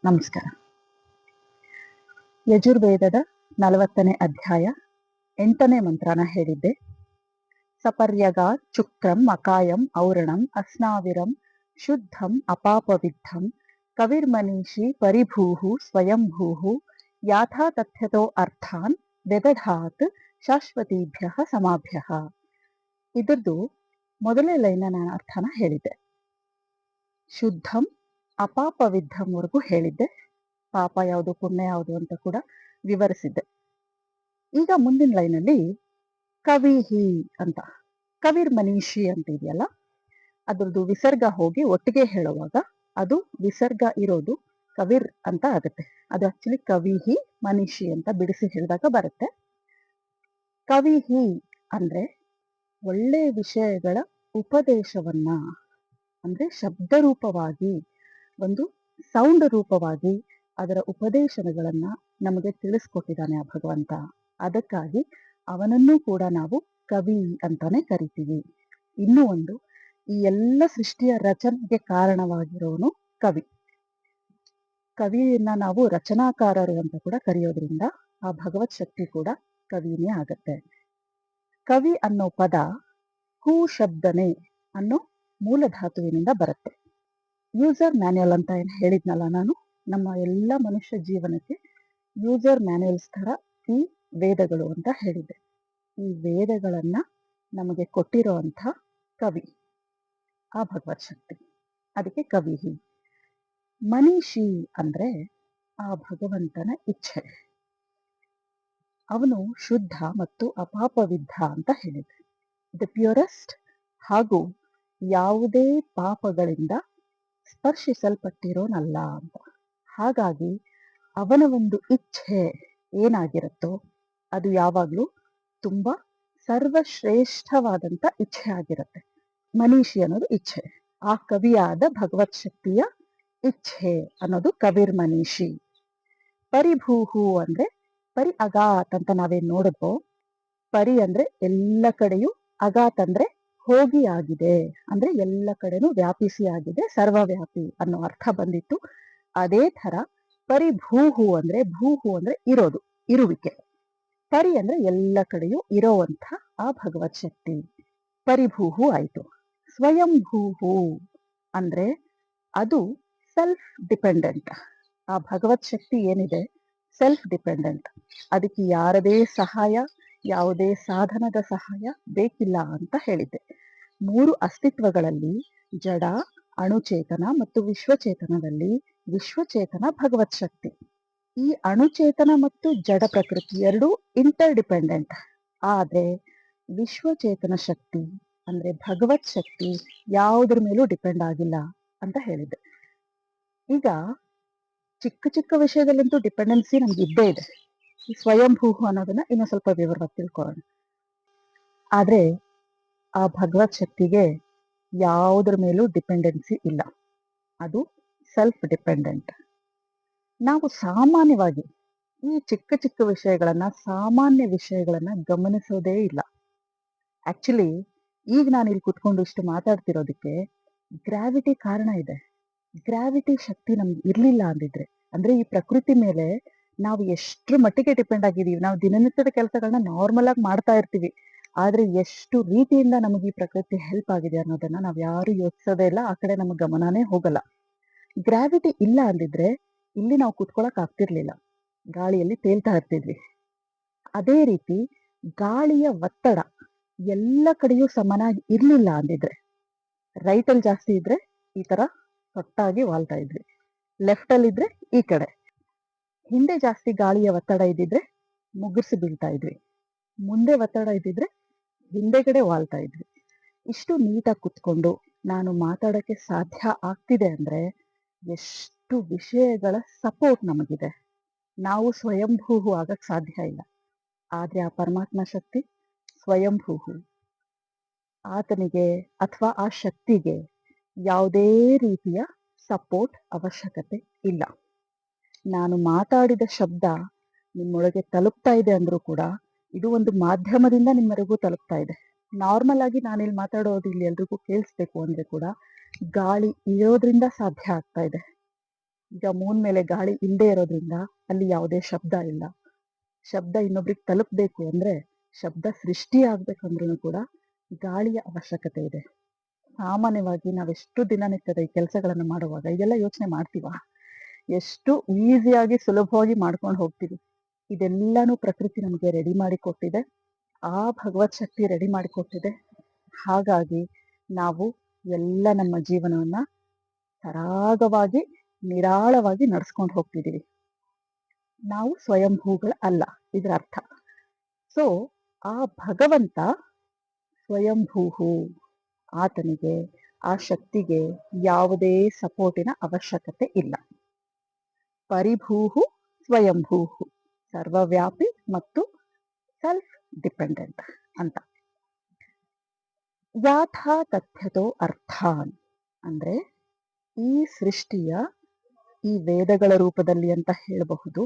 ನಮಸ್ಕಾರ. ಯಜುರ್ವೇದದ 40ನೇ ಅಧ್ಯಾಯ 8ನೇ ಮಂತ್ರನ ಹೇಳಿದ್ದೆ. ಸಪರ್ಯಗ ಚುಕ್ರಂ ಅಕಾಯಂ ಔರಣಂ ಅಸ್ನಾವಿರಂ ಶುದ್ಧಂ ಅಪಾಪವಿದ್ಧಂ ಕವಿರ್ಮನೀಷಿ ಪರಿಭೂಹು ಸ್ವಯಂಭೂಹು ಯಾಥಾ ತಥ್ಯತೋ ಅರ್ಥಾನ್ ವ್ಯದಧಾತ್ ಶಾಶ್ವತೀಭ್ಯ ಸಮಾಭ್ಯ. ಇದ್ರದ್ದು ಮೊದಲೇ ಲೈನ ನಾನು ಅರ್ಥನ ಹೇಳಿದ್ದೆ. ಶುದ್ಧಂ ಅಪಾಪವಿದ್ಧಂವರೆಗೂ ಹೇಳಿದ್ದೆ. ಪಾಪ ಯಾವುದು ಪುಣ್ಯ ಯಾವುದು ಅಂತ ಕೂಡ ವಿವರಿಸಿದ್ದೆ. ಈಗ ಮುಂದಿನ ಲೈನಲ್ಲಿ ಕವಿಹಿ ಅಂತ, ಕವಿರ್ ಮನೀಷಿ ಅಂತ ಇದೆಯಲ್ಲ, ಅದ್ರದ್ದು ವಿಸರ್ಗ ಹೋಗಿ ಒಟ್ಟಿಗೆ ಹೇಳುವಾಗ ಅದು ವಿಸರ್ಗ ಇರೋದು ಕವಿರ್ ಅಂತ ಆಗುತ್ತೆ. ಅದು ಆಕ್ಚುಲಿ ಕವಿಹಿ ಮನೀಷಿ ಅಂತ ಬಿಡಿಸಿ ಹೇಳಿದಾಗ ಬರುತ್ತೆ. ಕವಿಹಿ ಅಂದ್ರೆ ಒಳ್ಳೆ ವಿಷಯಗಳ ಉಪದೇಶವನ್ನ, ಅಂದ್ರೆ ಶಬ್ದ ರೂಪವಾಗಿ, ಒಂದು ಸೌಂಡ್ ರೂಪವಾಗಿ ಅದರ ಉಪದೇಶಗಳನ್ನ ನಮಗೆ ತಿಳಿಸ್ಕೊಟ್ಟಿದ್ದಾನೆ ಆ ಭಗವಂತ. ಅದಕ್ಕಾಗಿ ಅವನನ್ನು ಕೂಡ ನಾವು ಕವಿ ಅಂತಾನೆ ಕರಿತೀವಿ. ಇನ್ನೂ ಒಂದು, ಈ ಎಲ್ಲ ಸೃಷ್ಟಿಯ ರಚನೆಗೆ ಕಾರಣವಾಗಿರೋನು ಕವಿ. ಕವಿಯನ್ನ ನಾವು ರಚನಾಕಾರರು ಅಂತ ಕೂಡ ಕರೆಯೋದ್ರಿಂದ ಆ ಭಗವತ್ ಶಕ್ತಿ ಕೂಡ ಕವಿನೇ ಆಗತ್ತೆ. ಕವಿ ಅನ್ನೋ ಪದ ಹೂ ಶಬ್ದನೆ ಅನ್ನೋ ಮೂಲ ಧಾತುವಿನಿಂದ ಬರುತ್ತೆ. ಯೂಸರ್ ಮ್ಯಾನ್ಯಲ್ ಅಂತ ಏನು ಹೇಳಿದ್ನಲ್ಲ ನಾನು, ನಮ್ಮ ಎಲ್ಲ ಮನುಷ್ಯ ಜೀವನಕ್ಕೆ ಯೂಸರ್ ಮ್ಯಾನ್ಯಲ್ಸ್ ತರ ಈ ವೇದಗಳು ಅಂತ ಹೇಳಿದ್ದೆ. ಈ ವೇದಗಳನ್ನ ನಮಗೆ ಕೊಟ್ಟಿರೋ ಅಂಥ ಕವಿ ಆ ಭಗವತ್ ಶಕ್ತಿ, ಅದಕ್ಕೆ ಕವಿಹಿ. ಮನೀಷಿ ಅಂದ್ರೆ ಆ ಭಗವಂತನ ಇಚ್ಛೆ. ಅವನು ಶುದ್ಧ ಮತ್ತು ಅಪಾಪವಿದ್ಧ ಅಂತ ಹೇಳಿದೆ. ದ ಪ್ಯೂರೆಸ್ಟ್, ಹಾಗೂ ಯಾವುದೇ ಪಾಪಗಳಿಂದ ಸ್ಪರ್ಶಿಸಲ್ಪಟ್ಟಿರೋನಲ್ಲ ಅಂತ. ಹಾಗಾಗಿ ಅವನ ಒಂದು ಇಚ್ಛೆ ಏನಾಗಿರುತ್ತೋ ಅದು ಯಾವಾಗ್ಲೂ ತುಂಬಾ ಸರ್ವಶ್ರೇಷ್ಠವಾದಂತ ಇಚ್ಛೆ ಆಗಿರುತ್ತೆ. ಮನೀಷಿ ಅನ್ನೋದು ಇಚ್ಛೆ. ಆ ಕವಿಯಾದ ಭಗವತ್ ಶಕ್ತಿಯ ಇಚ್ಛೆ ಅನ್ನೋದು ಕವಿರ್ ಮನೀಷಿ. ಪರಿಭೂಹು ಅಂದ್ರೆ ಪರಿ ಅಗಾತ್ ಅಂತ ನಾವೇನ್ ನೋಡಿದ್ವೋ, ಪರಿ ಅಂದ್ರೆ ಎಲ್ಲ ಕಡೆಯೂ, ಅಗಾತ್ ಅಂದ್ರೆ ಹೋಗಿ ಆಗಿದೆ, ಅಂದ್ರೆ ಎಲ್ಲ ಕಡೆನೂ ವ್ಯಾಪಿಸಿ ಆಗಿದೆ, ಸರ್ವವ್ಯಾಪಿ ಅನ್ನೋ ಅರ್ಥ ಬಂದಿತ್ತು. ಅದೇ ತರ ಪರಿಭೂಹು ಅಂದ್ರೆ, ಭೂಹು ಅಂದ್ರೆ ಇರೋದು, ಇರುವಿಕೆ. ಪರಿ ಅಂದ್ರೆ ಎಲ್ಲ ಕಡೆಯೂ ಇರೋವಂಥ ಆ ಭಗವತ್ ಶಕ್ತಿ ಪರಿಭೂಹು ಆಯ್ತು. ಸ್ವಯಂಭೂಹು ಅಂದ್ರೆ ಅದು ಸೆಲ್ಫ್ ಡಿಪೆಂಡೆಂಟ್. ಆ ಭಗವತ್ ಶಕ್ತಿ ಏನಿದೆ ಸೆಲ್ಫ್ ಡಿಪೆಂಡೆಂಟ್. ಅದಕ್ಕೆ ಯಾರದೇ ಸಹಾಯ, ಯಾವುದೇ ಸಾಧನದ ಸಹಾಯ ಬೇಕಿಲ್ಲ ಅಂತ ಹೇಳಿದ್ದೆ. 3 ಅಸ್ತಿತ್ವಗಳಲ್ಲಿ, ಜಡ, ಅಣುಚೇತನ ಮತ್ತು ವಿಶ್ವಚೇತನದಲ್ಲಿ ವಿಶ್ವಚೇತನ ಭಗವತ್ ಶಕ್ತಿ. ಈ ಅಣುಚೇತನ ಮತ್ತು ಜಡ ಪ್ರಕೃತಿ ಎರಡೂ ಇಂಟರ್ ಡಿಪೆಂಡೆಂಟ್. ಆದ್ರೆ ವಿಶ್ವಚೇತನ ಶಕ್ತಿ ಅಂದ್ರೆ ಭಗವತ್ ಶಕ್ತಿ ಯಾವುದ್ರ ಮೇಲೂ ಡಿಪೆಂಡ್ ಆಗಿಲ್ಲ ಅಂತ ಹೇಳಿದ್ದೆ. ಈಗ ಚಿಕ್ಕ ಚಿಕ್ಕ ವಿಷಯದಲ್ಲಂತೂ ಡಿಪೆಂಡೆನ್ಸಿ ನಮ್ಗೆ ಇದ್ದೇ ಇದೆ. ಈ ಸ್ವಯಂಭೂಹು ಅನ್ನೋದನ್ನ ಇನ್ನೂ ಸ್ವಲ್ಪ ವಿವರವಾಗಿ ತಿಳ್ಕೊಳ್ಳೋಣ. ಆದ್ರೆ ಆ ಭಗವತ್ ಶಕ್ತಿಗೆ ಯಾವುದ್ರ ಮೇಲೂ ಡಿಪೆಂಡೆನ್ಸಿ ಇಲ್ಲ. ಅದು ಸೆಲ್ಫ್ ಡಿಪೆಂಡೆಂಟ್. ನಾವು ಸಾಮಾನ್ಯವಾಗಿ ಈ ಚಿಕ್ಕ ಚಿಕ್ಕ ವಿಷಯಗಳನ್ನ, ಸಾಮಾನ್ಯ ವಿಷಯಗಳನ್ನ ಗಮನಿಸೋದೇ ಇಲ್ಲ. ಆಕ್ಚುಲಿ ಈಗ ನಾನು ಇಲ್ಲಿ ಕುತ್ಕೊಂಡು ಇಷ್ಟು ಮಾತಾಡ್ತಿರೋದಕ್ಕೆ ಗ್ರಾವಿಟಿ ಕಾರಣ ಇದೆ. ಗ್ರಾವಿಟಿ ಶಕ್ತಿ ನಮ್ಗೆ ಇರ್ಲಿಲ್ಲ ಅಂದಿದ್ರೆ, ಅಂದ್ರೆ ಈ ಪ್ರಕೃತಿ ಮೇಲೆ ನಾವು ಎಷ್ಟ್ರ ಮಟ್ಟಿಗೆ ಡಿಪೆಂಡ್ ಆಗಿದೀವಿ. ನಾವು ದಿನನಿತ್ಯದ ಕೆಲಸಗಳನ್ನ ನಾರ್ಮಲ್ ಆಗಿ ಮಾಡ್ತಾ ಇರ್ತೀವಿ, ಆದ್ರೆ ಎಷ್ಟು ರೀತಿಯಿಂದ ನಮಗೆ ಈ ಪ್ರಕೃತಿ ಹೆಲ್ಪ್ ಆಗಿದೆ ಅನ್ನೋದನ್ನ ನಾವ್ ಯಾರು ಯೋಚಿಸೋದೇ ಇಲ್ಲ. ಆ ಕಡೆ ನಮ್ಮ ಗಮನನೇ ಹೋಗಲ್ಲ. ಗ್ರಾವಿಟಿ ಇಲ್ಲ ಅಂದಿದ್ರೆ ಇಲ್ಲಿ ನಾವು ಕುತ್ಕೊಳಕ್ ಆಗ್ತಿರ್ಲಿಲ್ಲ, ಗಾಳಿಯಲ್ಲಿ ತೇಲ್ತಾ ಇರ್ತಿದ್ವಿ. ಅದೇ ರೀತಿ ಗಾಳಿಯ ಒತ್ತಡ ಎಲ್ಲ ಕಡೆಯೂ ಸಮನಾಗಿ ಇರ್ಲಿಲ್ಲ ಅಂದಿದ್ರೆ, ರೈಟ್ ಅಲ್ಲಿ ಜಾಸ್ತಿ ಇದ್ರೆ ಈ ತರ ಹೊಟ್ಟಾಗಿ ವಾಲ್ತಾ ಇದ್ವಿ, ಲೆಫ್ಟ್ ಅಲ್ಲಿ ಇದ್ರೆ ಈ ಕಡೆ. ಹಿಂದೆ ಜಾಸ್ತಿ ಗಾಳಿಯ ಒತ್ತಡ ಇದ್ದಿದ್ರೆ ಮುಗುರ್ಸಿ ಬೀಳ್ತಾ ಇದ್ವಿ, ಮುಂದೆ ಒತ್ತಡ ಇದ್ದಿದ್ರೆ ಹಿಂದೆಗಡೆ ವಾಲ್ತಾ ಇದ್ವಿ. ಇಷ್ಟು ನೀಟಾಗಿ ಕುತ್ಕೊಂಡು ನಾನು ಮಾತಾಡಕ್ಕೆ ಸಾಧ್ಯ ಆಗ್ತಿದೆ ಅಂದ್ರೆ ಎಷ್ಟು ವಿಷಯಗಳ ಸಪೋರ್ಟ್ ನಮಗಿದೆ. ನಾವು ಸ್ವಯಂಭೂಹು ಆಗಕ್ ಸಾಧ್ಯ ಇಲ್ಲ, ಆದ್ರೆ ಆ ಪರಮಾತ್ಮ ಶಕ್ತಿ ಸ್ವಯಂಭೂಹು. ಆತನಿಗೆ ಅಥವಾ ಆ ಶಕ್ತಿಗೆ ಯಾವುದೇ ರೀತಿಯ ಸಪೋರ್ಟ್ ಅವಶ್ಯಕತೆ ಇಲ್ಲ. ನಾನು ಮಾತಾಡಿದ ಶಬ್ದ ನಿಮ್ಮೊಳಗೆ ತಲುಪ್ತಾ ಇದೆ ಅಂದ್ರೂ ಕೂಡ ಇದು ಒಂದು ಮಾಧ್ಯಮದಿಂದ ನಿಮ್ಮವರೆಗೂ ತಲುಪ್ತಾ ಇದೆ. ನಾರ್ಮಲ್ ಆಗಿ ನಾನಿಲ್ಲಿ ಮಾತಾಡೋದು ಇಲ್ಲಿ ಎಲ್ರಿಗೂ ಕೇಳಿಸ್ಬೇಕು ಅಂದ್ರೆ ಕೂಡ ಗಾಳಿ ಇರೋದ್ರಿಂದ ಸಾಧ್ಯ ಆಗ್ತಾ ಇದೆ. ಈಗ ಮೂನ್ ಮೇಲೆ ಗಾಳಿ ಇಲ್ಲದೆ ಇರೋದ್ರಿಂದ ಅಲ್ಲಿ ಯಾವುದೇ ಶಬ್ದ ಇಲ್ಲ. ಶಬ್ದ ಇನ್ನೊಬ್ರಿಗೆ ತಲುಪಬೇಕು ಅಂದ್ರೆ, ಶಬ್ದ ಸೃಷ್ಟಿ ಆಗ್ಬೇಕಂದ್ರೂ ಕೂಡ ಗಾಳಿಯ ಅವಶ್ಯಕತೆ ಇದೆ. ಸಾಮಾನ್ಯವಾಗಿ ನಾವೆಷ್ಟು ದಿನನಿತ್ಯದ ಈ ಕೆಲಸಗಳನ್ನು ಮಾಡುವಾಗ ಇದೆಲ್ಲ ಯೋಚನೆ ಮಾಡ್ತೀವ? ಎಷ್ಟು ಈಸಿಯಾಗಿ ಸುಲಭವಾಗಿ ಮಾಡ್ಕೊಂಡು ಹೋಗ್ತೀವಿ. ಇದೆಲ್ಲಾನು ಪ್ರಕೃತಿ ನಮಗೆ ರೆಡಿ ಮಾಡಿ ಕೊಟ್ಟಿದೆ, ಆ ಭಗವತ್ ಶಕ್ತಿ ರೆಡಿ ಮಾಡಿ ಕೊಟ್ಟಿದೆ. ಹಾಗಾಗಿ ನಾವು ಎಲ್ಲ ನಮ್ಮ ಜೀವನವನ್ನ ಸರಾಗವಾಗಿ ನಿರಾಳವಾಗಿ ನಡ್ಸ್ಕೊಂಡು ಹೋಗ್ತಿದ್ದೀವಿ. ನಾವು ಸ್ವಯಂಭೂಗಳ ಅಲ್ಲ, ಇದರ ಅರ್ಥ. ಸೊ ಆ ಭಗವಂತ ಸ್ವಯಂಭೂಹು, ಆತನಿಗೆ ಆ ಶಕ್ತಿಗೆ ಯಾವುದೇ ಸಪೋರ್ಟಿನ ಅವಶ್ಯಕತೆ ಇಲ್ಲ. ಪರಿಭೂಹು ಸ್ವಯಂಭೂಹು, ಸರ್ವವ್ಯಾಪಿ ಮತ್ತು ಸೆಲ್ಫ್ ಡಿಪೆಂಡೆಂಟ್ ಅಂತ. ಯಾಥಾ ತಥ್ಯತೋ ಅರ್ಥಾನ್ ಅಂದ್ರೆ ಈ ಸೃಷ್ಟಿಯ ಈ ವೇದಗಳ ರೂಪದಲ್ಲಿ ಅಂತ ಹೇಳಬಹುದು.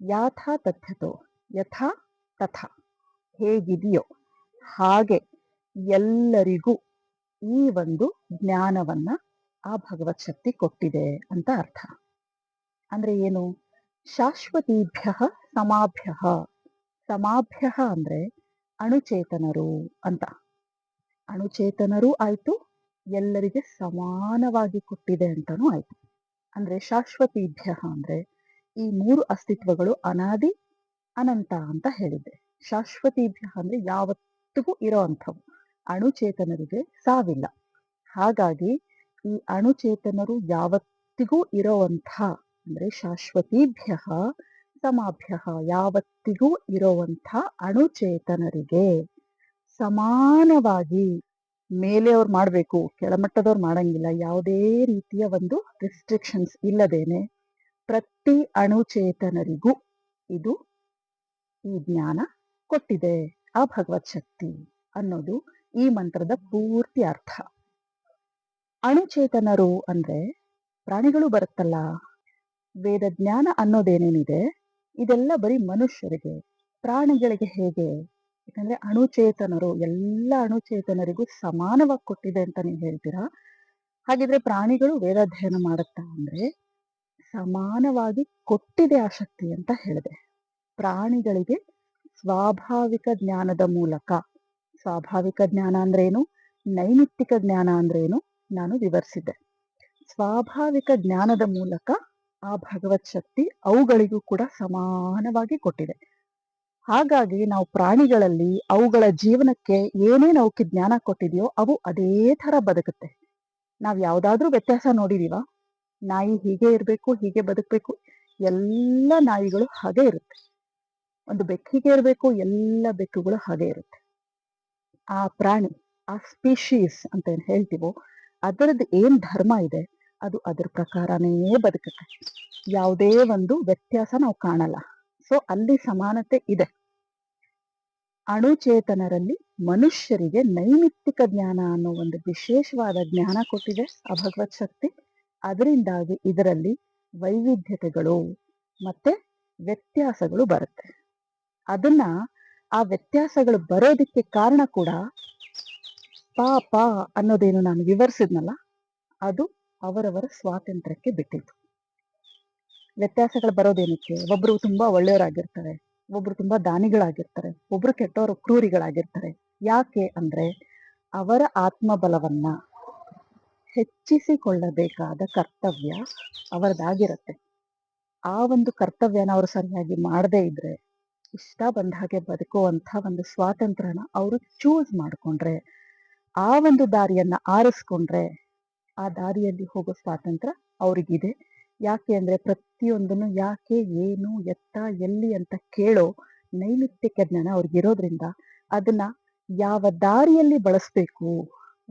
ಯಾಥಾ ತಥ್ಯತೋ, ಯಥಾ ತಥಾ, ಹೇಗಿದೆಯೋ ಹಾಗೆ ಎಲ್ಲರಿಗೂ ಈ ಒಂದು ಜ್ಞಾನವನ್ನ ಆ ಭಗವತ್ ಶಕ್ತಿ ಕೊಟ್ಟಿದೆ ಅಂತ ಅರ್ಥ. ಅಂದ್ರೆ ಏನು? ಶಾಶ್ವತೀಭ್ಯ ಸಮಾಭ್ಯ, ಸಮಾಭ್ಯ ಅಂದ್ರೆ ಅಣುಚೇತನರು ಅಂತ. ಅಣುಚೇತನರೂ ಆಯ್ತು, ಎಲ್ಲರಿಗೆ ಸಮಾನವಾಗಿ ಕೊಟ್ಟಿದೆ ಅಂತಾನೂ ಆಯ್ತು. ಅಂದ್ರೆ ಶಾಶ್ವತೀಭ್ಯ ಅಂದ್ರೆ ಈ ಮೂರು ಅಸ್ತಿತ್ವಗಳು ಅನಾದಿ ಅನಂತ ಅಂತ ಹೇಳಿದ್ದೆ. ಶಾಶ್ವತೀಭ್ಯ ಅಂದ್ರೆ ಯಾವತ್ತಿಗೂ ಇರೋ ಅಂಥವು. ಅಣುಚೇತನರಿಗೆ ಸಾವಿಲ್ಲ. ಹಾಗಾಗಿ ಈ ಅಣುಚೇತನರು ಯಾವತ್ತಿಗೂ ಇರೋವಂಥ ಅಂದ್ರೆ ಶಾಶ್ವತೀಭ್ಯ ಸಮಾಭ್ಯ, ಯಾವತ್ತಿಗೂ ಇರೋವಂಥ ಅಣುಚೇತನರಿಗೆ ಸಮಾನವಾಗಿ, ಮೇಲೆ ಅವ್ರು ಮಾಡಬೇಕು, ಕೆಳಮಟ್ಟದವ್ರು ಮಾಡಂಗಿಲ್ಲ, ಯಾವುದೇ ರೀತಿಯ ಒಂದು ರಿಸ್ಟ್ರಿಕ್ಷನ್ಸ್ ಇಲ್ಲದೇನೆ ಪ್ರತಿ ಅಣುಚೇತನರಿಗೂ ಇದು ಈ ಜ್ಞಾನ ಕೊಟ್ಟಿದೆ ಆ ಭಗವತ್ ಶಕ್ತಿ ಅನ್ನೋದು ಈ ಮಂತ್ರದ ಪೂರ್ತಿ ಅರ್ಥ. ಅಣುಚೇತನರು ಅಂದ್ರೆ ಪ್ರಾಣಿಗಳು ಬರುತ್ತಲ್ಲ, ವೇದ ಜ್ಞಾನ ಅನ್ನೋದೇನೇನಿದೆ ಇದೆಲ್ಲ ಬರೀ ಮನುಷ್ಯರಿಗೆ. ಪ್ರಾಣಿಗಳಿಗೆ ಹೇಗೆ? ಯಾಕಂದ್ರೆ ಅಣುಚೇತನರು ಎಲ್ಲ ಅಣುಚೇತನರಿಗೂ ಸಮಾನವಾಗಿ ಕೊಟ್ಟಿದೆ ಅಂತ ನೀವು ಹೇಳ್ತೀರಾ. ಹಾಗಿದ್ರೆ ಪ್ರಾಣಿಗಳು ವೇದಾಧ್ಯಯನ ಮಾಡುತ್ತಾ ಅಂದ್ರೆ ಸಮಾನವಾಗಿ ಕೊಟ್ಟಿದೆ ಆ ಶಕ್ತಿ ಅಂತ ಹೇಳಿದೆ. ಪ್ರಾಣಿಗಳಿಗೆ ಸ್ವಾಭಾವಿಕ ಜ್ಞಾನದ ಮೂಲಕ, ಸ್ವಾಭಾವಿಕ ಜ್ಞಾನ ಅಂದ್ರೇನು, ನೈಮಿತ್ತಿಕ ಜ್ಞಾನ ಅಂದ್ರೇನು ನಾನು ವಿವರಿಸಿದ್ದೆ. ಸ್ವಾಭಾವಿಕ ಜ್ಞಾನದ ಮೂಲಕ ಆ ಭಗವತ್ ಶಕ್ತಿ ಅವುಗಳಿಗೂ ಕೂಡ ಸಮಾನವಾಗಿ ಕೊಟ್ಟಿದೆ. ಹಾಗಾಗಿ ನಾವು ಪ್ರಾಣಿಗಳಲ್ಲಿ ಅವುಗಳ ಜೀವನಕ್ಕೆ ಏನೇನು ಅವಕ್ಕೆ ಜ್ಞಾನ ಕೊಟ್ಟಿದೆಯೋ ಅವು ಅದೇ ತರ ಬದುಕುತ್ತೆ. ನಾವ್ ಯಾವ್ದಾದ್ರೂ ವ್ಯತ್ಯಾಸ ನೋಡಿದೀವ? ನಾಯಿ ಹೀಗೆ ಇರ್ಬೇಕು, ಹೀಗೆ ಬದುಕಬೇಕು, ಎಲ್ಲ ನಾಯಿಗಳು ಹಾಗೆ ಇರುತ್ತೆ. ಒಂದು ಬೆಕ್ಕಿಗೆ ಇರಬೇಕು, ಎಲ್ಲ ಬೆಕ್ಕುಗಳು ಹಾಗೆ ಇರುತ್ತೆ. ಆ ಪ್ರಾಣಿ, ಆ ಸ್ಪೀಶೀಸ್ ಅಂತ ಏನ್ ಹೇಳ್ತೀವೋ ಅದರದ್ದು ಏನ್ ಧರ್ಮ ಇದೆ ಅದು ಅದ್ರ ಪ್ರಕಾರನೇ ಬದುಕುತ್ತೆ. ಯಾವುದೇ ಒಂದು ವ್ಯತ್ಯಾಸ ನಾವು ಕಾಣಲ್ಲ. ಸೊ ಅಲ್ಲಿ ಸಮಾನತೆ ಇದೆ. ಅಣುಚೇತನರಲ್ಲಿ ಮನುಷ್ಯರಿಗೆ ನೈಮಿತ್ತಿಕ ಜ್ಞಾನ ಅನ್ನೋ ಒಂದು ವಿಶೇಷವಾದ ಜ್ಞಾನ ಕೊಟ್ಟಿದೆ ಆ ಭಗವತ್ ಶಕ್ತಿ. ಅದರಿಂದಾಗಿ ಇದರಲ್ಲಿ ವೈವಿಧ್ಯತೆಗಳು ಮತ್ತೆ ವ್ಯತ್ಯಾಸಗಳು ಬರುತ್ತೆ. ಅದನ್ನ ಆ ವ್ಯತ್ಯಾಸಗಳು ಬರೋದಕ್ಕೆ ಕಾರಣ ಕೂಡ ಪಾಪ ಅನ್ನೋದೇನು ನಾನು ವಿವರಿಸಿದ್ನಲ್ಲ, ಅದು ಅವರವರ ಸ್ವಾತಂತ್ರ್ಯಕ್ಕೆ ಬಿಟ್ಟಿತ್ತು. ವ್ಯತ್ಯಾಸಗಳು ಬರೋದೇನಕ್ಕೆ? ಒಬ್ರು ತುಂಬಾ ಒಳ್ಳೆಯವರಾಗಿರ್ತಾರೆ, ಒಬ್ರು ತುಂಬಾ ದಾನಿಗಳಾಗಿರ್ತಾರೆ, ಒಬ್ರು ಕೆಟ್ಟವರು ಕ್ರೂರಿಗಳಾಗಿರ್ತಾರೆ. ಯಾಕೆ ಅಂದ್ರೆ ಅವರ ಆತ್ಮಬಲವನ್ನ ಹೆಚ್ಚಿಸಿಕೊಳ್ಳಬೇಕಾದ ಕರ್ತವ್ಯ ಅವರದಾಗಿರುತ್ತೆ. ಆ ಒಂದು ಕರ್ತವ್ಯನ ಅವರು ಸರಿಯಾಗಿ ಮಾಡದೇ ಇದ್ರೆ, ಇಷ್ಟ ಬಂದ ಹಾಗೆ ಬದುಕುವಂಥ ಒಂದು ಸ್ವಾತಂತ್ರ್ಯನ ಅವರು ಚೂಸ್ ಮಾಡ್ಕೊಂಡ್ರೆ, ಆ ಒಂದು ದಾರಿಯನ್ನ ಆರಿಸ್ಕೊಂಡ್ರೆ, ಆ ದಾರಿಯಲ್ಲಿ ಹೋಗೋ ಸ್ವಾತಂತ್ರ್ಯ ಅವ್ರಿಗಿದೆ. ಯಾಕೆ ಅಂದ್ರೆ ಪ್ರತಿಯೊಂದನ್ನು ಯಾಕೆ, ಏನು, ಎತ್ತ, ಎಲ್ಲಿ ಅಂತ ಕೇಳೋ ನೈಮಿತ್ತಿಕ ಜ್ಞಾನ ಅವ್ರಿಗಿರೋದ್ರಿಂದ ಅದನ್ನ ಯಾವ ದಾರಿಯಲ್ಲಿ ಬಳಸ್ಬೇಕು,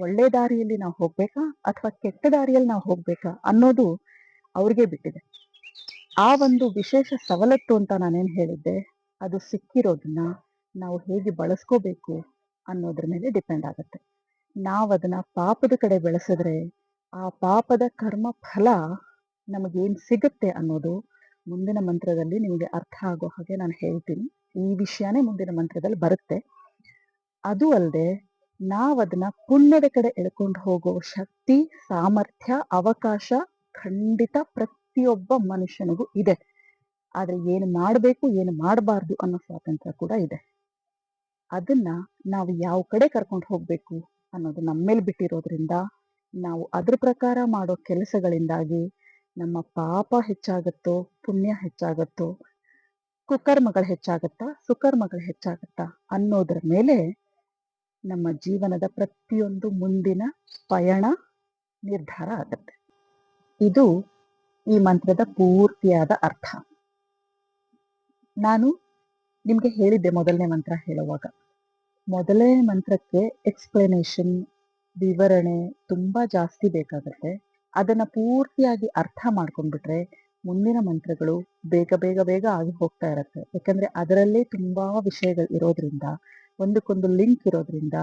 ಒಳ್ಳೆ ದಾರಿಯಲ್ಲಿ ನಾವು ಹೋಗ್ಬೇಕಾ ಅಥವಾ ಕೆಟ್ಟ ದಾರಿಯಲ್ಲಿ ನಾವು ಹೋಗ್ಬೇಕಾ ಅನ್ನೋದು ಅವ್ರಿಗೆ ಬಿಟ್ಟಿದೆ. ಆ ಒಂದು ವಿಶೇಷ ಸವಲತ್ತು ಅಂತ ನಾನೇನ್ ಹೇಳಿದ್ದೆ, ಅದು ಸಿಕ್ಕಿರೋದನ್ನ ನಾವು ಹೇಗೆ ಬಳಸ್ಕೋಬೇಕು ಅನ್ನೋದ್ರ ಮೇಲೆ ಡಿಪೆಂಡ್ ಆಗುತ್ತೆ. ನಾವು ಅದನ್ನ ಪಾಪದ ಕಡೆ ಬೆಳೆಸಿದ್ರೆ ಆ ಪಾಪದ ಕರ್ಮ ಫಲ ನಮಗೇನ್ ಸಿಗುತ್ತೆ ಅನ್ನೋದು ಮುಂದಿನ ಮಂತ್ರದಲ್ಲಿ ನಿಮಗೆ ಅರ್ಥ ಆಗೋ ಹಾಗೆ ನಾನು ಹೇಳ್ತೀನಿ. ಈ ವಿಷಯನೇ ಮುಂದಿನ ಮಂತ್ರದಲ್ಲಿ ಬರುತ್ತೆ. ಅದು ಅಲ್ಲದೆ ನಾವದನ್ನ ಪುಣ್ಯದ ಕಡೆ ಎಳ್ಕೊಂಡು ಹೋಗೋ ಶಕ್ತಿ, ಸಾಮರ್ಥ್ಯ, ಅವಕಾಶ ಖಂಡಿತ ಪ್ರತಿಯೊಬ್ಬ ಮನುಷ್ಯನಿಗೂ ಇದೆ. ಆದ್ರೆ ಏನು ಮಾಡಬೇಕು ಏನು ಮಾಡಬಾರ್ದು ಅನ್ನೋ ಸ್ವಾತಂತ್ರ್ಯ ಕೂಡ ಇದೆ. ಅದನ್ನ ನಾವು ಯಾವ ಕಡೆ ಕರ್ಕೊಂಡು ಹೋಗ್ಬೇಕು ಅನ್ನೋದು ನಮ್ಮ ಮೇಲೆ ಬಿಟ್ಟಿರೋದ್ರಿಂದ ನಾವು ಅದ್ರ ಪ್ರಕಾರ ಮಾಡೋ ಕೆಲಸಗಳಿಂದಾಗಿ ನಮ್ಮ ಪಾಪ ಹೆಚ್ಚಾಗತ್ತೋ ಪುಣ್ಯ ಹೆಚ್ಚಾಗತ್ತೋ, ಕುಕರ್ಮಗಳು ಹೆಚ್ಚಾಗತ್ತಾ ಸುಕರ್ಮಗಳು ಹೆಚ್ಚಾಗತ್ತಾ ಅನ್ನೋದ್ರ ಮೇಲೆ ನಮ್ಮ ಜೀವನದ ಪ್ರತಿಯೊಂದು ಮುಂದಿನ ಪಯಣ ನಿರ್ಧಾರ ಆಗುತ್ತೆ. ಇದು ಈ ಮಂತ್ರದ ಪೂರ್ತಿಯಾದ ಅರ್ಥ. ನಾನು ನಿಮ್ಗೆ ಹೇಳಿದ್ದೆ ಮೊದಲನೇ ಮಂತ್ರ ಹೇಳುವಾಗ, ಮೊದಲನೇ ಮಂತ್ರಕ್ಕೆ ಎಕ್ಸ್ಪ್ಲನೇಷನ್, ವಿವರಣೆ ತುಂಬಾ ಜಾಸ್ತಿ ಬೇಕಾಗುತ್ತೆ. ಅದನ್ನ ಪೂರ್ತಿಯಾಗಿ ಅರ್ಥ ಮಾಡ್ಕೊಂಡ್ಬಿಟ್ರೆ ಮುಂದಿನ ಮಂತ್ರಗಳು ಬೇಗ ಬೇಗ ಬೇಗ ಆಗಿ ಹೋಗ್ತಾ ಇರತ್ತೆ. ಯಾಕಂದ್ರೆ ಅದರಲ್ಲೇ ತುಂಬಾ ವಿಷಯಗಳು ಇರೋದ್ರಿಂದ, ಒಂದಕ್ಕೊಂದು ಲಿಂಕ್ ಇರೋದ್ರಿಂದ,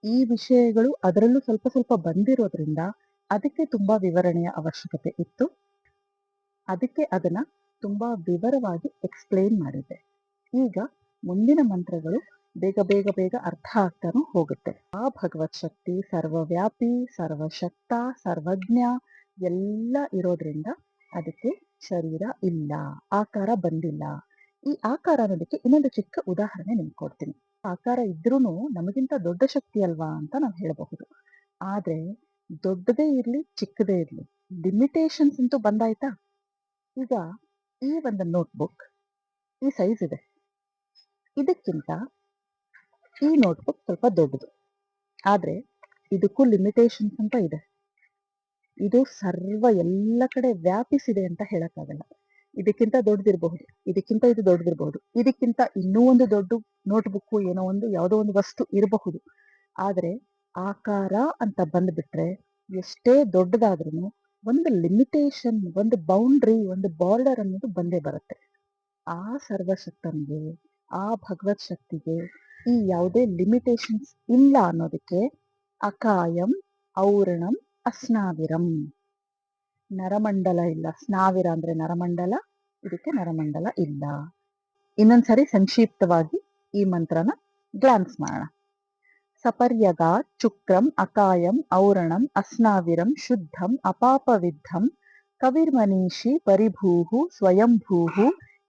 ಈ ವಿಷಯಗಳು ಅದರಲ್ಲೂ ಸ್ವಲ್ಪ ಸ್ವಲ್ಪ ಬಂದಿರೋದ್ರಿಂದ ಅದಕ್ಕೆ ತುಂಬಾ ವಿವರಣೆಯ ಅವಶ್ಯಕತೆ ಇತ್ತು. ಅದಕ್ಕೆ ಅದನ್ನ ತುಂಬಾ ವಿವರವಾಗಿ ಎಕ್ಸ್ಪ್ಲೇನ್ ಮಾಡಿದ್ದೆ. ಈಗ ಮುಂದಿನ ಮಂತ್ರಗಳು ಬೇಗ ಬೇಗ ಬೇಗ ಅರ್ಥ ಆಗ್ತಾನೂ ಹೋಗುತ್ತೆ. ಆ ಭಗವತ್ ಶಕ್ತಿ ಸರ್ವವ್ಯಾಪಿ, ಸರ್ವಶಕ್ತ, ಸರ್ವಜ್ಞ ಎಲ್ಲ ಇರೋದ್ರಿಂದ ಅದಕ್ಕೆ ಶರೀರ ಇಲ್ಲ, ಆಕಾರ ಬಂದಿಲ್ಲ. ಈ ಆಕಾರ ಅನ್ನೋದಕ್ಕೆ ಇನ್ನೊಂದು ಚಿಕ್ಕ ಉದಾಹರಣೆ ನಿಮ್ಗೆ ಕೊಡ್ತೀನಿ. ಆಕಾರ ಇದ್ರೂನು ನಮಗಿಂತ ದೊಡ್ಡ ಶಕ್ತಿ ಅಲ್ವಾ ಅಂತ ನಾವು ಹೇಳಬಹುದು. ಆದ್ರೆ ದೊಡ್ಡದೇ ಇರ್ಲಿ ಚಿಕ್ಕದೇ ಇರ್ಲಿ, ಲಿಮಿಟೇಷನ್ಸ್ ಅಂತೂ ಬಂದಾಯ್ತಾ. ಈಗ ಈ ಒಂದು ನೋಟ್ಬುಕ್ ಈ ಸೈಜ್ ಇದೆ, ಇದಕ್ಕಿಂತ ಈ ನೋಟ್ಬುಕ್ ಸ್ವಲ್ಪ ದೊಡ್ಡದು, ಆದ್ರೆ ಇದಕ್ಕೂ ಲಿಮಿಟೇಷನ್ಸ್ ಅಂತ ಇದೆ. ಇದು ಸರ್ವ ಎಲ್ಲ ಕಡೆ ವ್ಯಾಪಿಸಿದೆ ಅಂತ ಹೇಳಕ್ಕಾಗಲ್ಲ. ಇದಕ್ಕಿಂತ ದೊಡ್ಡದಿರಬಹುದು, ಇದಕ್ಕಿಂತ ಇದು ದೊಡ್ಡದಿರಬಹುದು, ಇದಕ್ಕಿಂತ ಇನ್ನೂ ಒಂದು ದೊಡ್ಡ ನೋಟ್ಬುಕ್ ಏನೋ ಒಂದು ಯಾವುದೋ ಒಂದು ವಸ್ತು ಇರಬಹುದು. ಆದ್ರೆ ಆಕಾರ ಅಂತ ಬಂದ್ಬಿಟ್ರೆ ಎಷ್ಟೇ ದೊಡ್ಡದಾದ್ರೂ ಒಂದು ಲಿಮಿಟೇಷನ್, ಒಂದು ಬೌಂಡ್ರಿ, ಒಂದು ಬಾರ್ಡರ್ ಅನ್ನೋದು ಬಂದೇ ಬರುತ್ತೆ. ಆ ಸರ್ವಶಕ್ತನಿಗೆ, ಆ ಭಗವತ್ ಶಕ್ತಿಗೆ ಈ ಯಾವುದೇ ಲಿಮಿಟೇಷನ್ಸ್ ಇಲ್ಲ ಅನ್ನೋದಕ್ಕೆ ಅಕಾಯಂ ಔರಣಂ ಅಸ್ನಾವಿರಂ. ನರಮಂಡಲ ಇಲ್ಲ, ಸ್ನಾವಿರ ಅಂದ್ರೆ ನರಮಂಡಲ, ಇದಕ್ಕೆ ನರಮಂಡಲ ಇಲ್ಲ. ಇನ್ನೊಂದ್ಸರಿ ಸಂಕ್ಷಿಪ್ತವಾಗಿ ಈ ಮಂತ್ರನ ಗ್ಲಾನ್ಸ್ ಮಾಡೋಣ. ಸಪರ್ಯಗಾ ಚುಕ್ರಂ ಅಕಾಯಂ ಔರಣಂ ಅಸ್ನಾವಿರಂ ಶುದ್ಧಂ ಅಪಾಪವಿದ್ಧಂ ಕವಿರ್ಮನೀಷಿ ಪರಿಭೂಹು ಸ್ವಯಂಭೂಃ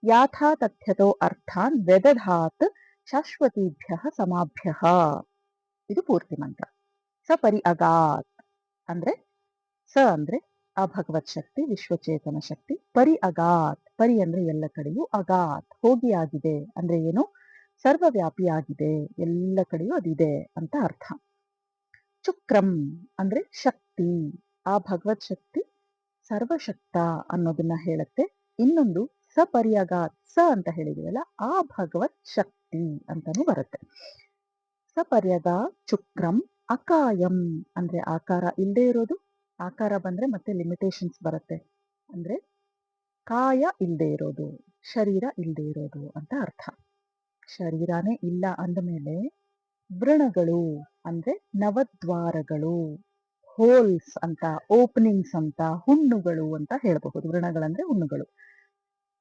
ಯಾಥಾ ತಥ್ಯತೋ ಅರ್ಥಾನ್ ವ್ಯದಧಾತ್ ಶಾಶ್ವತೀಭ್ಯಃ ಸಮಾಭ್ಯಃ. ಇದು ಪೂರ್ತಿ ಮಂತ್ರ. ಸಪರಿ ಅಗಾತ್ ಅಂದ್ರೆ, ಸ ಅಂದ್ರೆ ಆ ಭಗವತ್ ಶಕ್ತಿ, ವಿಶ್ವಚೇತನ ಶಕ್ತಿ. ಪರಿ ಅಗಾತ್, ಪರಿ ಅಂದ್ರೆ ಎಲ್ಲ ಕಡೆಯೂ, ಅಗಾತ್ ಹೋಗಿ ಆಗಿದೆ ಅಂದ್ರೆ ಏನು, ಸರ್ವವ್ಯಾಪಿಯಾಗಿದೆ, ಎಲ್ಲ ಕಡೆಯೂ ಅದಿದೆ ಅಂತ ಅರ್ಥ. ಚುಕ್ರಂ ಅಂದ್ರೆ ಶಕ್ತಿ, ಆ ಭಗವತ್ ಶಕ್ತಿ ಸರ್ವಶಕ್ತ ಅನ್ನೋದನ್ನ ಹೇಳುತ್ತೆ. ಇನ್ನೊಂದು ಸಪರ್ಯಗಾತ್, ಸ ಅಂತ ಹೇಳಿದೀವಲ್ಲ, ಆ ಭಗವತ್ ಶಕ್ತಿ ಅಂತಾನೂ ಬರುತ್ತೆ. ಸಪರ್ಯಗಾ ಚುಕ್ರಂ ಅಕಾಯಂ ಅಂದ್ರೆ ಆಕಾರ ಇಲ್ಲದೆ ಇರೋದು. ಆಕಾರ ಬಂದ್ರೆ ಮತ್ತೆ ಲಿಮಿಟೇಷನ್ಸ್ ಬರುತ್ತೆ. ಅಂದ್ರೆ ಕಾಯ ಇಲ್ಲದೆ ಇರೋದು, ಶರೀರ ಇಲ್ಲದೆ ಇರೋದು ಅಂತ ಅರ್ಥ. ಶರೀರಾನೇ ಇಲ್ಲ ಅಂದಮೇಲೆ ವ್ರಣಗಳು ಅಂದ್ರೆ ನವದ್ವಾರಗಳು, ಹೋಲ್ಸ್ ಅಂತ, ಓಪನಿಂಗ್ಸ್ ಅಂತ, ಹುಣ್ಣುಗಳು ಅಂತ ಹೇಳಬಹುದು. ವ್ರಣಗಳಂದ್ರೆ ಹುಣ್ಣುಗಳು.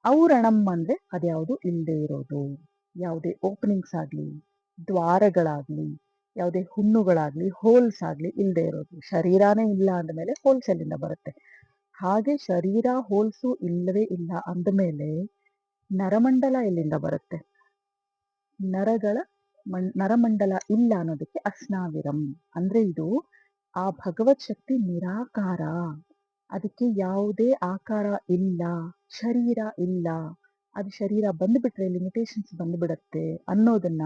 ಔರಣಂ ಅಂದ್ರೆ ಅದ್ಯಾವುದು ಇಲ್ಲದೆ ಇರೋದು, ಯಾವುದೇ ಓಪನಿಂಗ್ಸ್ ಆಗ್ಲಿ, ದ್ವಾರಗಳಾಗ್ಲಿ, ಯಾವುದೇ ಹುಣ್ಣುಗಳಾಗ್ಲಿ, ಹೋಲ್ಸ್ ಆಗ್ಲಿ ಇಲ್ಲದೆ ಇರೋದು. ಶರೀರಾನೇ ಇಲ್ಲ ಅಂದಮೇಲೆ ಹೋಲ್ಸ್ ಎಲ್ಲಿಂದ ಬರುತ್ತೆ? ಹಾಗೆ ಶರೀರ ಹೋಲ್ಸು ಇಲ್ಲವೇ ಇಲ್ಲ ಅಂದಮೇಲೆ ನರಮಂಡಲ ಎಲ್ಲಿಂದ ಬರುತ್ತೆ? ನರಮಂಡಲ ಇಲ್ಲ ಅನ್ನೋದಕ್ಕೆ ಅಸ್ನಾವಿರಂ ಅಂದ್ರೆ ಇದು ಆ ಭಗವತ್ ಶಕ್ತಿ ನಿರಾಕಾರ, ಅದಕ್ಕೆ ಯಾವುದೇ ಆಕಾರ ಇಲ್ಲ, ಶರೀರ ಇಲ್ಲ. ಅದು ಶರೀರ ಬಂದ್ಬಿಟ್ರೆ ಲಿಮಿಟೇಷನ್ಸ್ ಬಂದ್ಬಿಡತ್ತೆ ಅನ್ನೋದನ್ನ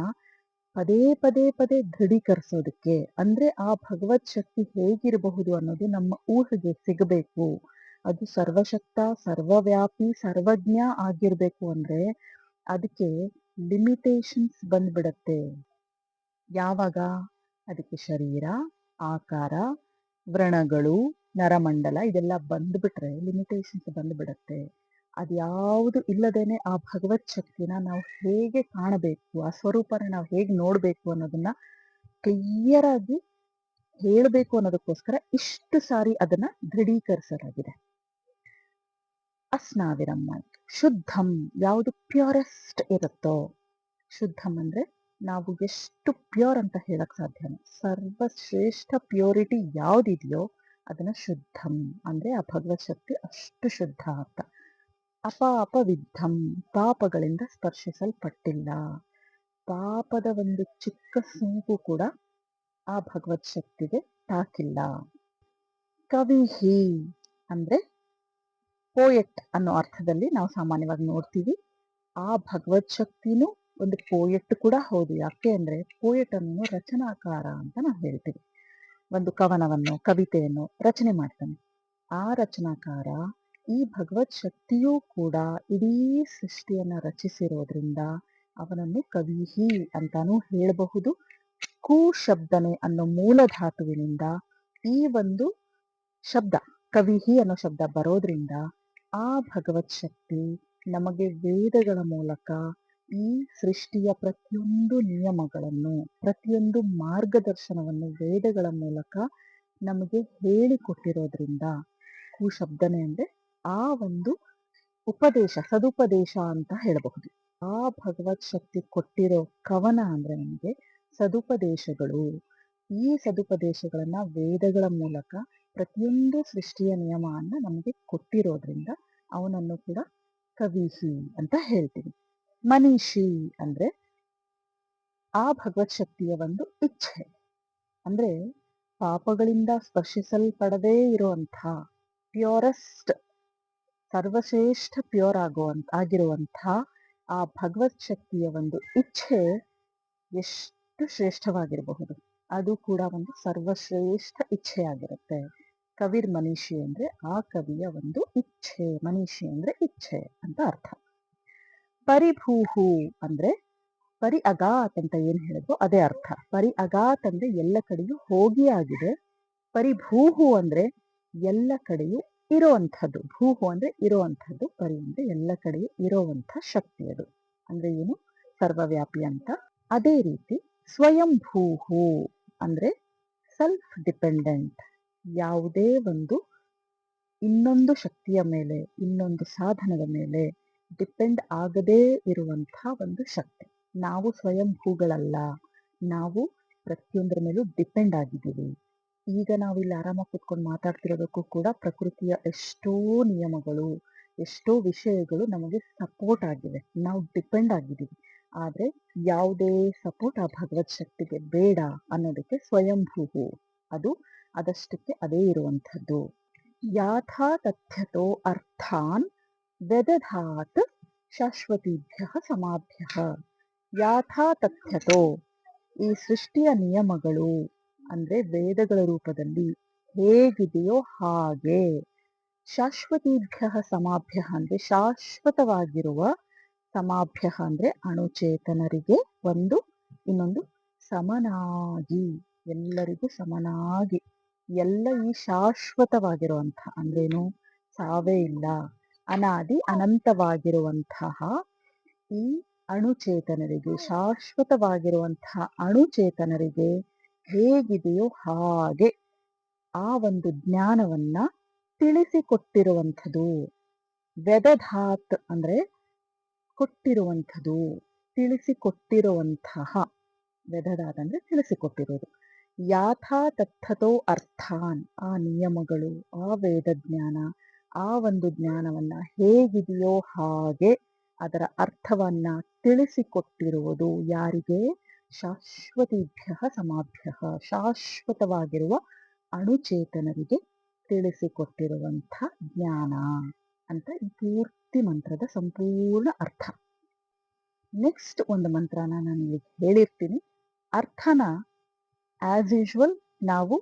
ಪದೇ ಪದೇ ಪದೇ ದೃಢೀಕರಿಸೋದಕ್ಕೆ, ಅಂದ್ರೆ ಆ ಭಗವತ್ ಶಕ್ತಿ ಹೇಗಿರಬಹುದು ಅನ್ನೋದು ನಮ್ಮ ಊಹೆಗೆ ಸಿಗಬೇಕು. ಅದು ಸರ್ವಶಕ್ತ, ಸರ್ವವ್ಯಾಪಿ, ಸರ್ವಜ್ಞ ಆಗಿರ್ಬೇಕು ಅಂದ್ರೆ ಅದಕ್ಕೆ ಲಿಮಿಟೇಷನ್ಸ್ ಬಂದ್ಬಿಡತ್ತೆ. ಯಾವಾಗ? ಅದಕ್ಕೆ ಶರೀರ, ಆಕಾರ, ವ್ರಣಗಳು, ನರಮಂಡಲ ಇದೆಲ್ಲ ಬಂದ್ಬಿಟ್ರೆ ಲಿಮಿಟೇಷನ್ಸ್ ಬಂದ್ಬಿಡತ್ತೆ. ಅದ್ಯಾವುದು ಇಲ್ಲದೇನೆ ಆ ಭಗವತ್ ಶಕ್ತಿನ ನಾವು ಹೇಗೆ ಕಾಣಬೇಕು, ಆ ಸ್ವರೂಪನ ನಾವು ಹೇಗೆ ನೋಡ್ಬೇಕು ಅನ್ನೋದನ್ನ ಕ್ಲಿಯರ್ ಆಗಿ ಹೇಳ್ಬೇಕು ಅನ್ನೋದಕ್ಕೋಸ್ಕರ ಇಷ್ಟು ಸಾರಿ ಅದನ್ನ ದೃಢೀಕರಿಸಲಾಗಿದೆ. ಅಸ್ನಾವಿರಂ ಶುದ್ಧಂ, ಯಾವುದು ಪ್ಯೂರೆಸ್ಟ್ ಇರುತ್ತೋ. ಶುದ್ಧಂ ಅಂದ್ರೆ ನಾವು ಎಷ್ಟು ಪ್ಯೂರ್ ಅಂತ ಹೇಳಕ್ ಸಾಧ್ಯನೋ, ಸರ್ವಶ್ರೇಷ್ಠ ಪ್ಯೂರಿಟಿ ಯಾವ್ದಿದೆಯೋ ಅದನ್ನ ಶುದ್ಧಂ ಅಂದ್ರೆ ಆ ಭಗವತ್ ಶಕ್ತಿ ಅಷ್ಟು ಶುದ್ಧ ಅಂತ. ಅಪಾಪವಿದ್ಧಂ ಪಾಪಗಳಿಂದ ಸ್ಪರ್ಶಿಸಲ್ಪಟ್ಟಿಲ್ಲ. ಪಾಪದ ಒಂದು ಚಿಕ್ಕ ಸೋಂಕು ಕೂಡ ಆ ಭಗವತ್ ಶಕ್ತಿಗೆ ತಾಕಿಲ್ಲ. ಕವಿಹಿ ಅಂದ್ರೆ ಪೋಯೆಟ್ ಅನ್ನೋ ಅರ್ಥದಲ್ಲಿ ನಾವು ಸಾಮಾನ್ಯವಾಗಿ ನೋಡ್ತೀವಿ. ಆ ಭಗವತ್ ಶಕ್ತಿನೂ ಒಂದು ಪೋಯೆಟ್ ಕೂಡ ಹೌದು. ಯಾಕೆ ಅಂದ್ರೆ ಪೋಯೆಟ್ ಅನ್ನೋ ರಚನಾಕಾರ ಅಂತ ನಾವು ಹೇಳ್ತೀವಿ. ಒಂದು ಕವನವನ್ನು ಕವಿತೆಯನ್ನು ರಚನೆ ಮಾಡ್ತಾನೆ. ಆ ರಚನಾಕಾರ ಈ ಭಗವತ್ ಶಕ್ತಿಯೂ ಕೂಡ ಇಡೀ ಸೃಷ್ಟಿಯನ್ನ ರಚಿಸಿರೋದ್ರಿಂದ ಅವನನ್ನು ಕವಿಹಿ ಅಂತಾನೂ ಹೇಳಬಹುದು. ಕು ಶಬ್ದನೆ ಅನ್ನೋ ಮೂಲ ಧಾತುವಿನಿಂದ ಈ ಒಂದು ಶಬ್ದ ಕವಿಹಿ ಅನ್ನೋ ಶಬ್ದ ಬರೋದ್ರಿಂದ ಆ ಭಗವತ್ ಶಕ್ತಿ ನಮಗೆ ವೇದಗಳ ಮೂಲಕ ಈ ಸೃಷ್ಟಿಯ ಪ್ರತಿಯೊಂದು ನಿಯಮಗಳನ್ನು, ಪ್ರತಿಯೊಂದು ಮಾರ್ಗದರ್ಶನವನ್ನು ವೇದಗಳ ಮೂಲಕ ನಮಗೆ ಹೇಳಿಕೊಟ್ಟಿರೋದ್ರಿಂದ, ಕು ಶಬ್ದನೆ ಅಂದ್ರೆ ಆ ಒಂದು ಉಪದೇಶ, ಸದುಪದೇಶ ಅಂತ ಹೇಳಬಹುದು. ಆ ಭಗವತ್ ಶಕ್ತಿ ಕೊಟ್ಟಿರೋ ಕವನ ಅಂದ್ರೆ ನಮಗೆ ಸದುಪದೇಶಗಳು. ಈ ಸದುಪದೇಶಗಳನ್ನ ವೇದಗಳ ಮೂಲಕ ಪ್ರತಿಯೊಂದು ಸೃಷ್ಟಿಯ ನಿಯಮವನ್ನ ನಮಗೆ ಕೊಟ್ಟಿರೋದ್ರಿಂದ ಅವನನ್ನು ಕೂಡ ಕವಿಹಿ ಅಂತ ಹೇಳ್ತೀವಿ. ಮನೀಷಿ ಅಂದ್ರೆ ಆ ಭಗವತ್ ಶಕ್ತಿಯ ಒಂದು ಇಚ್ಛೆ. ಅಂದ್ರೆ ಪಾಪಗಳಿಂದ ಸ್ಪರ್ಶಿಸಲ್ಪಡದೇ ಇರುವಂಥ ಪ್ಯೂರೆಸ್ಟ್, ಸರ್ವಶ್ರೇಷ್ಠ ಪ್ಯೂರ್ ಆಗಿರುವಂಥ ಆ ಭಗವತ್ ಶಕ್ತಿಯ ಒಂದು ಇಚ್ಛೆ ಎಷ್ಟು ಶ್ರೇಷ್ಠವಾಗಿರಬಹುದು. ಅದು ಕೂಡ ಒಂದು ಸರ್ವಶ್ರೇಷ್ಠ ಇಚ್ಛೆ ಆಗಿರುತ್ತೆ. ಕವಿರ್ ಮನೀಷಿ ಅಂದ್ರೆ ಆ ಕವಿಯ ಒಂದು ಇಚ್ಛೆ. ಮನೀಷಿ ಅಂದ್ರೆ ಇಚ್ಛೆ ಅಂತ ಅರ್ಥ. ಪರಿಭೂಹು ಅಂದ್ರೆ ಪರಿ ಅಗಾತ್ ಅಂತ ಏನ್ ಹೇಳಿದ್ವು ಅದೇ ಅರ್ಥ. ಪರಿ ಅಗಾತ್ ಅಂದ್ರೆ ಎಲ್ಲ ಕಡೆಯೂ ಹೋಗಿ ಆಗಿದೆ. ಪರಿಭೂಹು ಅಂದ್ರೆ ಎಲ್ಲ ಕಡೆಯೂ ಇರುವಂಥದ್ದು. ಭೂಹು ಅಂದ್ರೆ ಇರುವಂಥದ್ದು, ಪರಿ ಅಂದ್ರೆ ಎಲ್ಲ ಕಡೆಯೂ ಇರುವಂಥ ಶಕ್ತಿ. ಅದು ಅಂದ್ರೆ ಏನು? ಸರ್ವವ್ಯಾಪಿ ಅಂತ. ಅದೇ ರೀತಿ ಸ್ವಯಂಭೂಹು ಅಂದ್ರೆ ಸೆಲ್ಫ್ ಡಿಪೆಂಡೆಂಟ್. ಯಾವುದೇ ಒಂದು ಇನ್ನೊಂದು ಶಕ್ತಿಯ ಮೇಲೆ, ಇನ್ನೊಂದು ಸಾಧನದ ಮೇಲೆ ಡಿಪೆಂಡ್ ಆಗದೇ ಇರುವಂಥ ಒಂದು ಶಕ್ತಿ. ನಾವು ಸ್ವಯಂಭೂಗಳಲ್ಲ, ನಾವು ಪ್ರತಿಯೊಂದರ ಮೇಲೂ ಡಿಪೆಂಡ್ ಆಗಿದ್ದೀವಿ. ಈಗ ನಾವು ಇಲ್ಲಿ ಆರಾಮಾಗಿ ಕೂತ್ಕೊಂಡು ಮಾತಾಡ್ತಿರೋದಕ್ಕೂ ಕೂಡ ಪ್ರಕೃತಿಯ ಎಷ್ಟೋ ನಿಯಮಗಳು, ಎಷ್ಟೋ ವಿಷಯಗಳು ನಮಗೆ ಸಪೋರ್ಟ್ ಆಗಿವೆ. ನಾವು ಡಿಪೆಂಡ್ ಆಗಿದ್ದೀವಿ. ಆದ್ರೆ ಯಾವುದೇ ಸಪೋರ್ಟ್ ಆ ಭಗವತ್ ಶಕ್ತಿಗೆ ಬೇಡ ಅನ್ನೋದಕ್ಕೆ ಸ್ವಯಂಭೂಹು. ಅದು ಅದಷ್ಟಕ್ಕೆ ಅದೇ ಇರುವಂಥದ್ದು. ಯಾಥಾ ತಥ್ಯತೋ ಅರ್ಥಾನ್ ವ್ಯದಧಾತ್ ಶಾಶ್ವತೀಭ್ಯ ಸಮಾಭ್ಯ. ಯಾಥಾ ತಥ್ಯತೋ ಈ ಸೃಷ್ಟಿಯ ನಿಯಮಗಳು ಅಂದ್ರೆ ವೇದಗಳ ರೂಪದಲ್ಲಿ ಹೇಗಿದೆಯೋ ಹಾಗೆ, ಶಾಶ್ವತೀಭ್ಯ ಸಮಾಭ್ಯ ಅಂದ್ರೆ ಶಾಶ್ವತವಾಗಿರುವ, ಸಮಾಭ್ಯ ಅಂದ್ರೆ ಅಣುಚೇತನರಿಗೆ ಒಂದು ಇನ್ನೊಂದು ಸಮನಾಗಿ, ಎಲ್ಲರಿಗೂ ಸಮನಾಗಿ, ಎಲ್ಲ ಈ ಶಾಶ್ವತವಾಗಿರುವಂಥ ಅಂದ್ರೇನು? ಸಾವೇ ಇಲ್ಲ, ಅನಾದಿ ಅನಂತವಾಗಿರುವಂತಹ ಈ ಅಣುಚೇತನರಿಗೆ, ಶಾಶ್ವತವಾಗಿರುವಂತಹ ಅಣುಚೇತನರಿಗೆ ಹೇಗಿದೆಯೋ ಹಾಗೆ ಆ ಒಂದು ಜ್ಞಾನವನ್ನ ತಿಳಿಸಿಕೊಟ್ಟಿರುವಂಥದ್ದು. ವ್ಯದಧಾತ್ ಅಂದ್ರೆ ಕೊಟ್ಟಿರುವಂಥದ್ದು, ತಿಳಿಸಿಕೊಟ್ಟಿರುವಂತಹ. ವ್ಯದಧಾತ್ ಅಂದ್ರೆ ತಿಳಿಸಿಕೊಟ್ಟಿರೋದು. ಯಾಥಾ ತಥ್ಯತೋ ಅರ್ಥಾನ್ ಆ ನಿಯಮಗಳು, ಆ ವೇದ ಜ್ಞಾನ, ಆ ಒಂದು ಜ್ಞಾನವನ್ನ ಹೇಗಿದೆಯೋ ಹಾಗೆ ಅದರ ಅರ್ಥವನ್ನ ತಿಳಿಸಿಕೊಟ್ಟಿರುವುದು ಯಾರಿಗೆ? ಶಾಶ್ವತೀಭ್ಯ ಸಮಾಭ್ಯ, ಶಾಶ್ವತವಾಗಿರುವ ಅಣುಚೇತನರಿಗೆ ತಿಳಿಸಿಕೊಟ್ಟಿರುವಂಥ ಜ್ಞಾನ ಅಂತ ಈ ಪೂರ್ತಿ ಮಂತ್ರದ ಸಂಪೂರ್ಣ ಅರ್ಥ. ನೆಕ್ಸ್ಟ್ ಒಂದು ಮಂತ್ರನ ನಾನು ಈಗ ಹೇಳಿರ್ತೀನಿ. ಅರ್ಥನ ಆಸ್ ಯೂಶುವಲ್ ನಾವು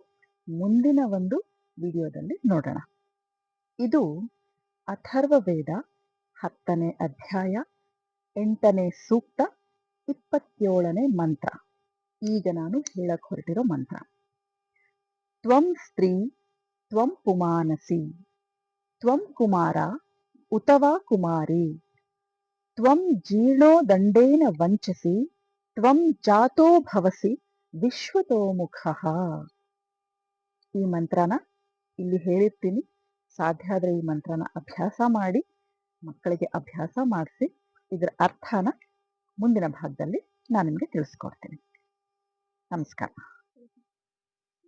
ಮುಂದಿನ ಒಂದು ವಿಡಿಯೋದಲ್ಲಿ ನೋಡೋಣ. ಇದು ಅಥರ್ವ ವೇದ 10ನೇ ಅಧ್ಯಾಯ 8ನೇ ಸೂಕ್ತ 27ನೇ ಮಂತ್ರ. ಈಗ ನಾನು ಹೇಳಕ್ ಹೊರಟಿರೋ ಮಂತ್ರ. ತ್ವಂ ಸ್ತ್ರೀ ತ್ವಂ ಪುಮಾನಸಿ, ತ್ವಂ ಕುಮಾರ ಉತವಾ ಕುಮಾರಿ, ತ್ವಂ ಜೀರ್ಣೋ ದಂಡೇನ ವಂಚಸಿ, ತ್ವಂ ಜಾತೋ ಭವಸಿ ವಿಶ್ವತೋಮುಖಃ. ಈ ಮಂತ್ರನ ಇಲ್ಲಿ ಹೇಳಿರ್ತೀನಿ. ಸಾಧ್ಯ ಆದ್ರೆ ಈ ಮಂತ್ರನ ಅಭ್ಯಾಸ ಮಾಡಿ, ಮಕ್ಕಳಿಗೆ ಅಭ್ಯಾಸ ಮಾಡಿಸಿ, ಇದರ ಅರ್ಥನ ಮುಂದಿನ ಭಾಗದಲ್ಲಿ ನಾನು ನಿಮಗೆ ತಿಳಿಸ್ಕೊಡ್ತೀನಿ. ನಮಸ್ಕಾರ.